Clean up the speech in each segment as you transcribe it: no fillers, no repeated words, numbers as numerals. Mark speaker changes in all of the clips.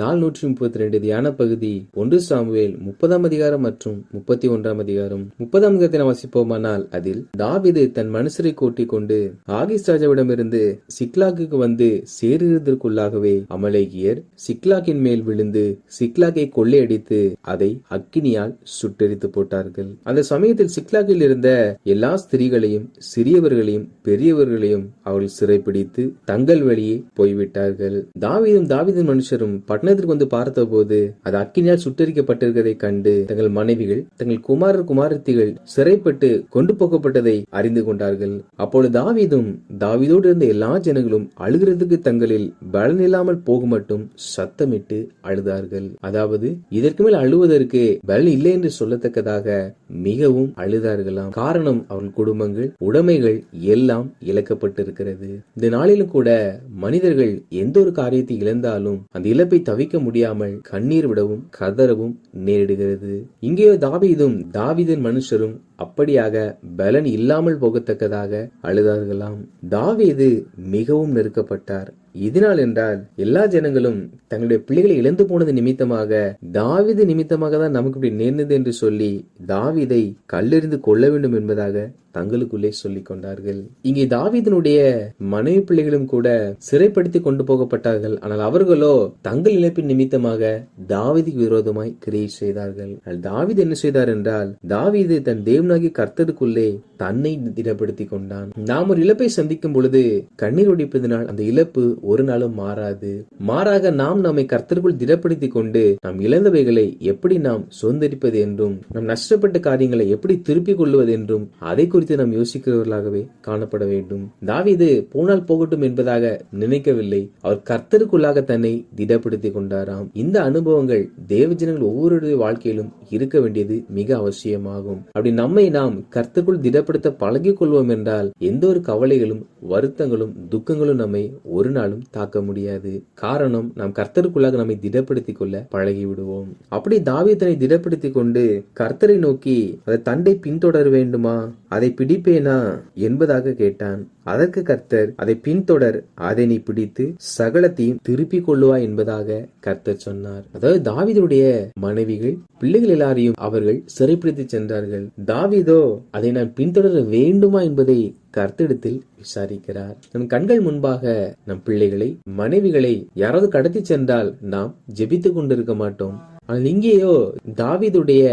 Speaker 1: நாள் 132 தியான பகுதி 1 சாமுவேல் 30 அதிகாரம் மற்றும் 31 அதிகாரம். 30 அதிகாரத்தை நாம் வாசிப்போமானால், அதில் தாவீது தன் மனுஷரை கூட்டிக் கொண்டு ஆகீஸ் ராஜாவிடமிருந்து சிக்லாகுக்கு வந்து சேருவதற்குள்ளாகவே அமலேக்கியர் சிக்லாகின் மேல் விழுந்து சிக்லாகை கொள்ளையடித்து அதை அக்கினியால் சுட்டெரித்து போட்டார்கள். அந்த சமயத்தில் சிக்லாகில் இருந்த எல்லா ஸ்திரீகளையும் சிறியவர்களையும் பெரியவர்களையும் அவர்கள் சிறைப்பிடித்து தங்கள் வழியே போய்விட்டார்கள். தாவீதின் மனுஷரும் பட்டணத்திற்கு வந்து பார்த்தபோது அது அக்கினியால் சுட்டரிக்கப்பட்டிருக்கிறதை கண்டு தங்கள் மனைவிகள் தங்கள் குமாரர் குமாரத்திகள் சிறைப்பட்டு கொண்டு போகப்பட்டதை அறிந்து கொண்டார்கள். அப்பொழுது தாவீதோடு இருந்த எல்லா ஜனங்களும் அழுகிறதுக்கு தங்களில் பலன் இல்லாமல் போக மட்டும் சத்தமிட்டு அழுதார்கள். அதாவது இதற்கு மேல் அழுவதற்கு பலன் இல்லை என்று சொல்லத்தக்கதாக மிகவும் அழுதார்களாம். காரணம், அவர்கள் குடும்பங்கள் உடைமைகள் எல்லாம் இழக்கப்பட்டிருக்கிறது. இந்த நாளிலும் கூட மனிதர்கள் எந்த ஒரு காரியத்தை இழந்தாலும் அந்த இழப்பை தவிக்க முடியாமல் கண்ணீர் விடவும் கதறவும் நேரிடுகிறது. இங்கே தாவீதின் மனுஷரும் அப்படியாக பலன் இல்லாமல் போகத்தக்கதாக அழுதார்களாம். தாவீது மிகவும் நெருக்கப்பட்டார். இதனால் என்றால் எல்லா ஜனங்களும் தங்களுடைய பிள்ளைகளை இழந்து போனது நிமித்தமாக தாவீது நிமித்தமாக தான் நமக்கு இப்படி நேர்ந்தது என்று சொல்லி தாவீதை கல்லெறிந்து கொள்ள வேண்டும் என்பதாக தங்களுக்குள்ளே சொல்லிக் கொண்டார்கள். இங்கே தாவீதினுடைய மனைவி பிள்ளைகளும் கூட சிறைப்படுத்தி கொண்டு போகப்பட்டார்கள். ஆனால் அவர்களோ தங்கள் இழப்பின் நிமித்தமாக தாவீதுக்கு விரோதமாய் கிரியை செய்தார்கள். தாவீது என்ன செய்தார் என்றால், தாவீது தன் தேவனாகிய கர்த்தருக்குள்ளே தன்னை திடப்படுத்திக் கொண்டான். நாம் ஒரு இழப்பை சந்திக்கும் பொழுது கண்ணீர் ஒடிப்பதனால் அந்த இழப்பு ஒரு நாளும் மாறாது. மாறாக நாம் நம்மை கர்த்தருக்குள் திடப்படுத்திக் கொண்டு நாம் இழந்தவைகளை எப்படி நாம் சுதந்திரிப்பது என்றும் நம் நஷ்டப்பட்ட காரியங்களை எப்படி திருப்பிக் கொள்வது என்றும் அதை குறித்து நாம் யோசிக்கிறவர்களாகவே காணப்பட வேண்டும். தாவீது போனால் போகட்டும் என்பதாக நினைக்கவில்லை. அவர் கர்த்தருக்குள்ளாக தன்னை திடப்படுத்திக் கொண்டாராம். இந்த அனுபவங்கள் தேவஜனங்கள் ஒவ்வொருடைய வாழ்க்கையிலும் இருக்க வேண்டியது மிக அவசியமாகும். அப்படி நம்மை நாம் கர்த்தருக்குள் திடப்படுத்த பழகிக் கொள்வோம் என்றால் எந்த ஒரு கவலைகளும் வருத்தங்களும் துக்கங்களும் நம்மை ஒரு நாளும் தாக்க முடியாது. காரணம், நாம் கர்த்தருக்குள்ளாக நம்மை திடப்படுத்திக் கொள்ள பழகி விடுவோம். அப்படி தாவீதனை திடப்படுத்திக் கொண்டு கர்த்தரை நோக்கி அதை தண்டை பின்தொடர வேண்டுமா, அதை பிடிப்பேனா என்பதாக கேட்டான். அதற்கு கர்த்தர், அதை பின்தொடர், அதை நீ பிடித்து சகலத்தையும் திருப்பிக் கொள்ளுவா என்பதாக கர்த்தர் சொன்னார். அதாவது தாவீதுடைய மனைவிகள் பிள்ளைகள் எல்லாரையும் அவர்கள் சிறைப்பிடித்து சென்றார்கள். தாவீதோ அதை நான் பின்தொடர வேண்டுமா என்பதை கர்த்தரிடத்தில் விசாரிக்கிறார். நம் கண்கள் முன்பாக நம் பிள்ளைகளை மனைவிகளை யாராவது கடத்தி சென்றால் நாம் ஜெபித்துக் கொண்டிருக்க மாட்டோம். ஆனால் இங்கேயோ தாவீதுடைய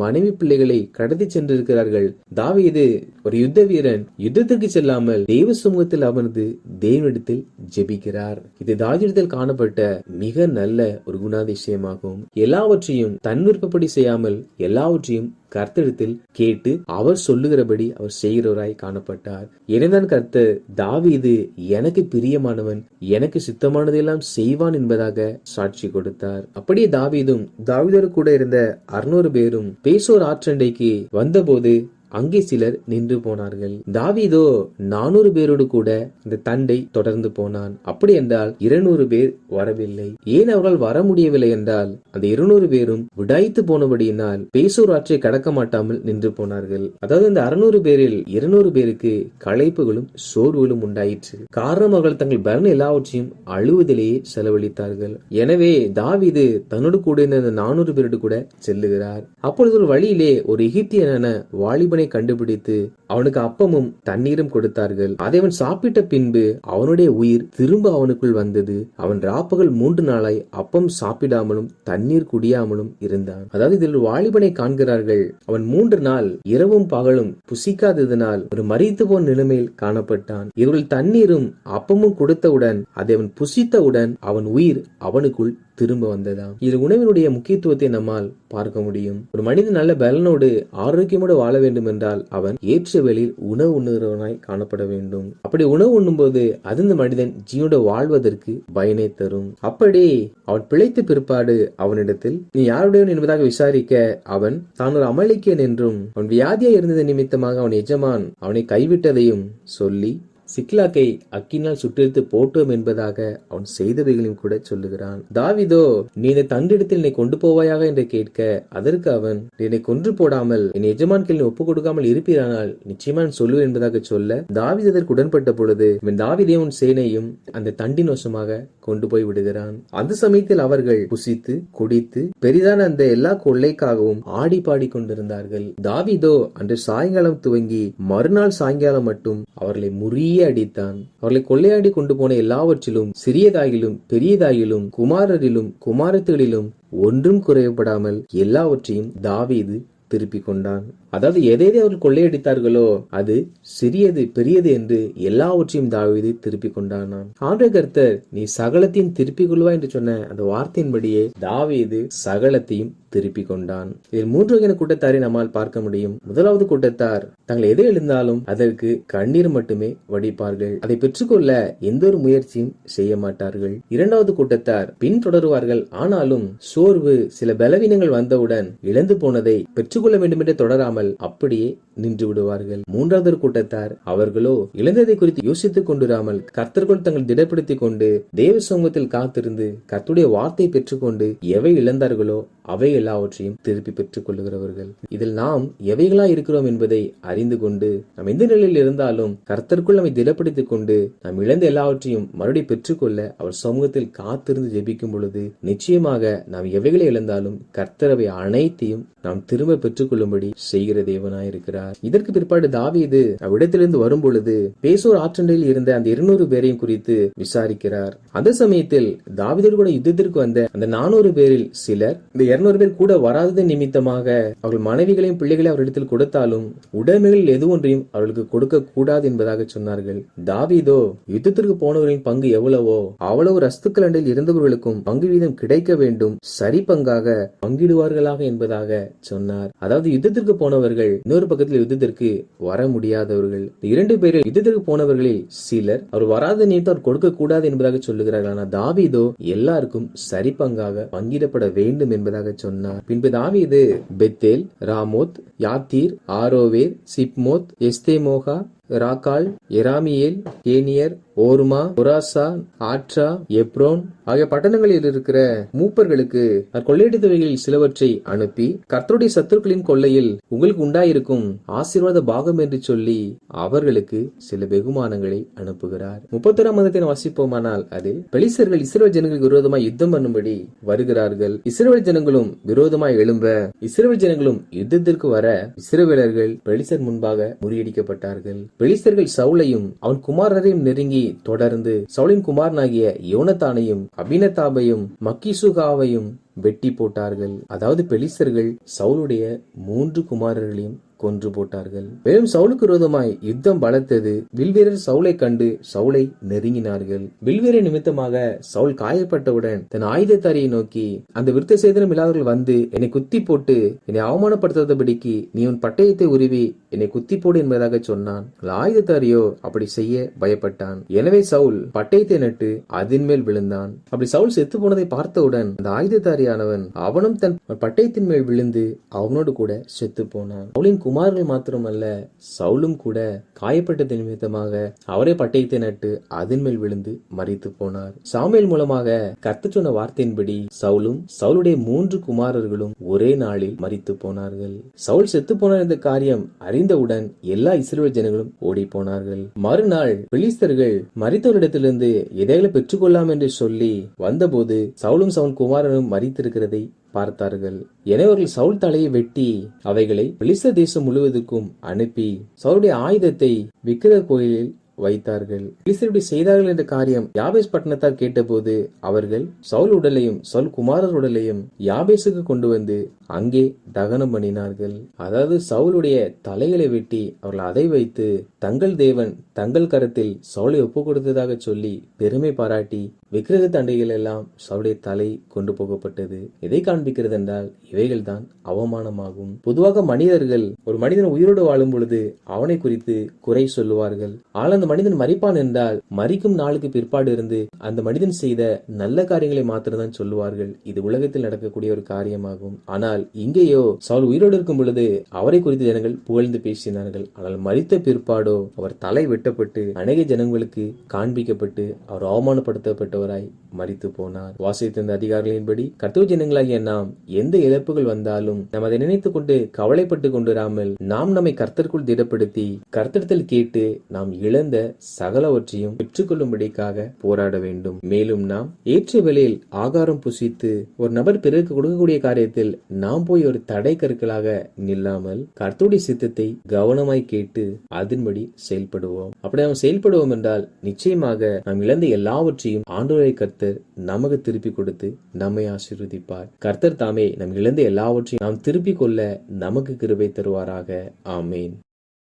Speaker 1: மனைவி பிள்ளைகளை கடத்தி சென்றிருக்கிறார்கள். தாவீது ஒரு யுத்த வீரன், யுத்தத்திற்கு செல்லாமல் தெய்வ சமூகத்தில் அமர்ந்து தேவனிடத்தில் ஜெபிக்கிறார். இது தாவீதிடத்தில் காணப்பட்ட மிக நல்ல ஒரு குணாதிசயமாகும். எல்லாவற்றையும் தன் விருப்பப்படி செய்யாமல் எல்லாவற்றையும் கர்த்தரிடத்தில் கேட்டு அவர் சொல்லுகிறபடி அவர் செய்கிறவராய் காணப்பட்டார். எனதான் கர்த்தர் தாவீது எனக்கு பிரியமானவன், எனக்கு சித்தமானதெல்லாம் செய்வான் என்பதாக சாட்சி கொடுத்தார். அப்படியே தாவீதோடு கூட இருந்த 600 பேரும் பேசோர் ஆற்றண்டைக்கு வந்தபோது அங்கே சிலர் நின்று போனார்கள். தாவீதோ 400 பேரோடு கூட இந்த தண்டை தொடர்ந்து போனான். அப்படி என்றால் 200 பேர் வரவில்லை. ஏன் அவர்கள் வர முடியவில்லை என்றால் அந்த 200 பேரும் விடாய்த்து போனபடியினால் பேசூர் ஆற்றை கடக்க மாட்டாமல் நின்று போனார்கள். அதாவது இந்த 600 பேரில் 200 பேருக்கு களைப்புகளும் சோர்வுகளும் உண்டாயிற்று. காரணம், அவர்கள் தங்கள் பலன் எல்லாவற்றையும் அழுவதிலேயே செலவழித்தார்கள். எனவே தாவீது தன்னோடு கூட இருந்த 400 பேரோடு கூட செல்லுகிறார். அப்பொழுது ஒரு வழியிலே ஒரு எகிப்தியனான வாலிபனை கண்டுபிடித்து அவனுக்கு அப்பமும் தண்ணீரும் கொடுத்தார்கள். அதை அவன் சாப்பிட்ட பின்பு அவனுடைய உயிர் திரும்ப அவனுக்குள் வந்தது. அவன் ராப்பகல் 3 நாளாய் அப்பம் சாப்பிடாமலும் தண்ணீர் குடியாமலும் இருந்தான். அதாவது இதில் வாலிபனை காண்கிறார்கள். அவன் 3 நாள் இரவும் பகலும் புசிக்காததனால் ஒரு மரித்து போன நிலைமையில் காணப்பட்டான். இவர்கள் தண்ணீரும் அப்பமும் கொடுத்தவுடன் அதை அவன் புசித்தவுடன் அவன் உயிர் அவனுக்குள் திரும்ப வந்ததாம். இது உணவினுடைய முக்கியத்துவத்தை நம்மால் பார்க்க முடியும். ஒரு மனிதன் நல்ல பலனோடு ஆரோக்கியமோடு வாழ வேண்டும் என்றால் அவன் ஏற்ற வேளையில் உணவு உண்ணுகிறவனாய் காணப்பட வேண்டும். அப்படி உணவு உண்ணும் போது அது இந்த மனிதன் ஜீவனோடு வாழ்வதற்கு பயனை தரும். அப்படி அவன் பிழைத்த பிற்பாடு அவனிடத்தில் நீ யாருடையவன் என்பதாக விசாரிக்க அவன் தான் ஒரு அமலேக்கியன் என்றும் அவன் வியாதியா இருந்தது நிமித்தமாக அவன் எஜமான் அவனை கைவிட்டதையும் சொல்லி சிக்லாக்கை அக்கினால் சுட்டெடுத்து போட்டோம் என்பதாக அவன் செய்தவைகளையும் கூட சொல்லுகிறான். தாவீதோ, நீ இந்த தண்டிடத்தில் என்னை கொண்டு போவாயாக என்று கேட்க, அதற்கு அவன், என்னை கொன்று போடாமல் என் எஜமான் கையில் ஒப்புக் கொடுக்காமல் இருப்பீரானால் நிச்சயமா நான் சொல்லுவேன் என்பதாக சொல்ல, தாவீது அதற்கு உடன்பட்ட பொழுது இவன் தாவீதையும் உன் சேனையும் அந்த தண்டின் வசமாக கொண்டு போய் விடுகிறான். அந்த சமயத்தில் அவர்கள் புசித்து குடித்து பெரிதான அந்த எல்லா கொள்ளைக்காகவும் ஆடி பாடி கொண்டிருந்தார்கள். தாவீதோ அன்று சாயங்காலம் துவங்கி மறுநாள் சாயங்காலம் மட்டும் அவர்களை முறிய அடித்தான். அவர்களை கொள்ளையாடி கொண்டு போன எல்லாவற்றிலும் சிறியதாகிலும் பெரியதாகிலும் குமாரரிலும் குமாரத்திகளிலும் ஒன்றும் குறைவுபடாமல் எல்லாவற்றையும் தாவீது திருப்பிக் கொண்டான். அதாவது எதை அவர்கள் கொள்ளையடித்தார்களோ அது சிறியது பெரியது என்று எல்லாவற்றையும் தாவீது திருப்பிக் கொண்டானாம். ஆண்டவர் கர்த்தர், நீ சகலத்தையும் திருப்பிக் கொள்வா என்று சொன்ன அந்த வார்த்தையின்படியே தாவீது சகலத்தையும் திருப்பிக் கொண்டான். இதில் 3 வகையான கூட்டத்தாரை நம்மால் பார்க்க முடியும். முதலாவது கூட்டத்தார் தங்கள் எதை எழுந்தாலும் அதற்கு கண்ணீர் மட்டுமே வடிப்பார்கள். அதை பெற்றுக்கொள்ள எந்த ஒரு முயற்சியும் செய்ய மாட்டார்கள். இரண்டாவது கூட்டத்தார் பின்தொடருவார்கள். ஆனாலும் சோர்வு சில பலவீனங்கள் வந்தவுடன் இழந்து போனதை பெற்றுக்கொள்ள வேண்டும் என்று தொடராமல் அப்படியே நின்று விடுவார்கள். மூன்றாவது கூட்டத்தார் அவர்களோ இழந்ததை குறித்து யோசித்துக் கொண்டிராமல் கர்த்தர்கள் தங்கள் திடப்படுத்திக் கொண்டு தேவ சமூகத்தில் காத்திருந்து கர்த்தருடைய வார்த்தை பெற்றுக்கொண்டு எவை இழந்தார்களோ அவை எல்லாவற்றையும் திருப்பி பெற்றுக் கொள்ளுகிறவர்கள். இதில் நாம் எவைகளா இருக்கிறோம் என்பதை அறிந்து கொண்டு நாம் எந்த நிலையில் இருந்தாலும் கர்த்தருக்குள் நம்மை திடப்படுத்திக் கொண்டு நாம் இழந்த எல்லாவற்றையும் மறுபடியும் பெற்றுக்கொள்ள அவர் சமூகத்தில் காத்திருந்து ஜெபிக்கும் பொழுது நிச்சயமாக நாம் எவைகளை இழந்தாலும் கர்த்தரவை அனைத்தையும் நாம் திரும்ப பெற்றுக் கொள்ளும்படி செய்கிற தேவனாயிருக்கிறார். இதற்கு பிற்பாடு தாவீது அவ்விடத்திலிருந்து வரும் பொழுது பேசோர் ஆற்றண்டையில் இருந்த அந்த 200 பேரையும் குறித்து விசாரிக்கிறார். அந்த சமயத்தில் தாவீதோடு கூட யுத்தத்திற்கு வந்த அந்த 400 பேரில் சிலர் இந்த 200 பேர் கூட வராதது நிமித்தமாக அவர்கள் மனைவிகளையும் பிள்ளைகளையும் அவரிடத்தில் கொடுத்தாலும் உடைமைகள் எது ஒன்றையும் அவர்களுக்கு கொடுக்க கூடாது என்பதாக சொன்னார்கள். தாவீதோ, யுத்தத்திற்கு போனவர்களின் பங்கு எவ்வளவோ அவ்வளவு ரஸ்துக்கள் அண்டையில் இருந்தவர்களுக்கும் பங்கு வீதம் கிடைக்க வேண்டும், சரி பங்காக பங்கிடுவார்களாக என்பதாக சொன்னார். அதாவது யுத்தத்திற்கு போனவர்கள் இன்னொரு பக்கத்தில் யுத்தத்திற்கு வர முடியாதவர்கள். 2 பேரில் யுத்தத்திற்கு போனவர்களில் சிலர் அவர் வராத நிமித்தம் அவர் கொடுக்க கூடாது என்பதாக சொல்லுகிறார்கள். ஆனால் தாவீதோ எல்லாருக்கும் சரி பங்காக பங்கிடப்பட வேண்டும் என்பதாக சொன்னார். பின்பு தாவீது Bethel, Ramoth, யாத்தீர், Aroer, சிப்மோத், எஸ்தேமோகா, Rakhal, எராமியேல், கேனியர், ஓர்மா, ஒராசா, ஆட்ரா, Hebron ஆகிய பட்டணங்களில் இருக்கிற மூப்பர்களுக்கு கொள்ளையடித்தவைகளில் சிலவற்றை அனுப்பி கர்த்தருடைய சத்துருக்களின் கொள்ளையில் உங்களுக்கு உண்டாயிருக்கும் ஆசீர்வாத பாகம் என்று சொல்லி அவர்களுக்கு சில வெகுமானங்களை அனுப்புகிறார். 31ஆம் மதத்தினை வாசிப்போமானால் அதில் பெலிஸ்தர்கள் இஸ்ரவேல் ஜனங்களுக்கு விரோதமாய் யுத்தம் பண்ணும்படி வருகிறார்கள். இஸ்ரவேல் ஜனங்களும் விரோதமாய் எழும்ப இஸ்ரவேல் ஜனங்களும் யுத்தத்திற்கு வர இஸ்ரவேலர்கள் பெலிஸ்தர் முன்பாக முறியடிக்கப்பட்டார்கள். பெலிஸ்தர்கள் சவுலையும் அவன் குமாரரையும் நெருங்கி தொடர்ந்து சவுலின் குமாரனாகிய யோனத்தானையும் அபினதாபையும் மக்கிசுகாவையும் வெட்டி போட்டார்கள். அதாவது பெலிஸ்தர்கள் சவுலுடைய 3 குமாரர்களையும் கொன்று போட்டார்கள். மேலும் சவுலுக்கு விரோதமாய் யுத்தம் பலத்தது. வில்வீரர் சவுலை கண்டு சவுலை நெருங்கினார்கள். வில்வீரர் நிமித்தமாக சவுல் காயப்பட்டவுடன் தன் ஆயுதத்தாரியை நோக்கி, அந்த விருத்த சேதனம் இல்லாதவர்கள் வந்து என்னை குத்தி போட்டு என்னை அவமானப்படுத்தாதபடிக்கு நீ உன் பட்டயத்தை உருவி என்னை குத்தி போடு என்பதாக சொன்னான். ஆயுதத்தாரியோ அப்படி செய்ய பயப்பட்டான். எனவே சவுல் பட்டயத்தை நட்டு அதன் மேல் விழுந்தான். அப்படி சவுல் செத்து போனதை பார்த்தவுடன் அந்த ஆயுதத்தாரியானவன் அவனும் தன் பட்டயத்தின் மேல் விழுந்து அவனோடு கூட செத்து போனான். சவுலின் குமாரர்கள் மாத்திரமல்ல, சவுலும் கூட காயப்பட்டது நிமித்தமாக அவரே பட்டயத்தை நட்டு அதன் மேல் விழுந்து மரித்து போனார். சாமுவேல் மூலமாக கர்த்தர் சொன்ன வார்த்தையின்படி சவுலும் சவுலுடைய 3 குமாரர்களும் ஒரே நாளில் மரித்து போனார்கள். சவுல் செத்து போனார் என்ற காரியம் அறிந்தவுடன் எல்லா இஸ்ரவேல் ஜனங்களும் ஓடி போனார்கள். மறுநாள் பெலிஸ்தர்கள் மரித்தவரிடத்திலிருந்து எதைகளை பெற்றுக்கொள்ளலாம் என்று சொல்லி வந்தபோது சவுலும் சவுல் குமாரனும் மரித்திருக்கிறதை பார்த்தார்கள். எனவே அவர்கள் சவுல் தலையை வெட்டி அவைகளை பெலிஸ்தர் தேசம் முழுவதற்கும் அனுப்பி சவுலுடைய ஆயுதத்தை விக்கிரக கோயிலில் வைத்தார்கள். பெலிஸ்தர் செய்தார்கள் என்ற காரியம் யாபேஸ் பட்டணத்தார் கேட்டபோது அவர்கள் சவுல் உடலையும் சவுல் குமாரர் உடலையும் யாபேசுக்கு கொண்டு வந்து அங்கே தகனம் பண்ணினார்கள். அதாவது சவுலுடைய தலைகளை வெட்டி அவர்கள் அதை வைத்து தங்கள் தேவன் தங்கள் கரத்தில் சவுலை ஒப்பு கொடுத்ததாக சொல்லி பெருமை பாராட்டி விக்கிரக தண்டைகள் எல்லாம் சவுளுடைய தலை கொண்டு போகப்பட்டது. எதை காண்பிக்கிறது என்றால் இவைகள் தான் அவமானமாகும். பொதுவாக மனிதர்கள் ஒரு மனிதன் உயிரோடு வாழும் பொழுது அவனை குறித்து குறை சொல்லுவார்கள். ஆனால் அந்த மனிதன் மரிப்பான் என்றால் மரிக்கும் நாளுக்கு பிற்பாடு இருந்து அந்த மனிதன் செய்த நல்ல காரியங்களை மாத்திரம்தான் சொல்லுவார்கள். இது உலகத்தில் நடக்கக்கூடிய ஒரு காரியமாகும். ஆனால் இங்கேயோ சவுல் உயிரோடு இருக்கும் பொழுது அவரை குறித்து ஜனங்கள் புகழ்ந்து பேசினார்கள். ஆனால் மரித்த பிற்பாடோ அவர் தலை வெட்டப்பட்டு அநேக ஜனங்களுக்கு காண்பிக்கப்பட்டு அவர் அவமானப்படுத்தப்பட்டவராய் மரித்து போனார். வாசித்த இந்த அதிகாரிகளின்படி கர்த்தர் ஜனங்களாகிய நாம் எந்த இழப்புகள் வந்தாலும் நாம் அதை நினைத்துக் கொண்டு கவலைப்பட்டு கொண்டிராமல் நாம் நம்மை கர்த்தருக்குள் திடப்படுத்தி கர்த்தரிடத்தில் கேட்டு நாம் இழந்த சகலவற்றையும் பெற்றுக்கொள்ளும்படிக்காக போராட வேண்டும். மேலும் நாம் ஏற்ற வேளையில் ஆகாரம் புசித்து ஒரு நபர் பிறருக்கு கொடுக்கக்கூடிய காரியத்தில் நாம் போய் ஒரு தடை கற்களாக நில்லாமல் கர்த்தருடைய சித்தத்தை கவனமாய் கேட்டு அதன்படி செயல்படுவோம். அப்படி நாம் செயல்படுவோம் என்றால் நிச்சயமாக நாம் இழந்த எல்லாவற்றையும் ஆண்டவரை கர்த்தர் நமக்கு திருப்பி கொடுத்து நம்மை ஆசீர்வதிப்பார். கர்த்தர் தாமே நம் இழந்த எல்லாவற்றையும் நாம் திருப்பிக் கொள்ள நமக்கு கிருபை தருவாராக. ஆமேன்.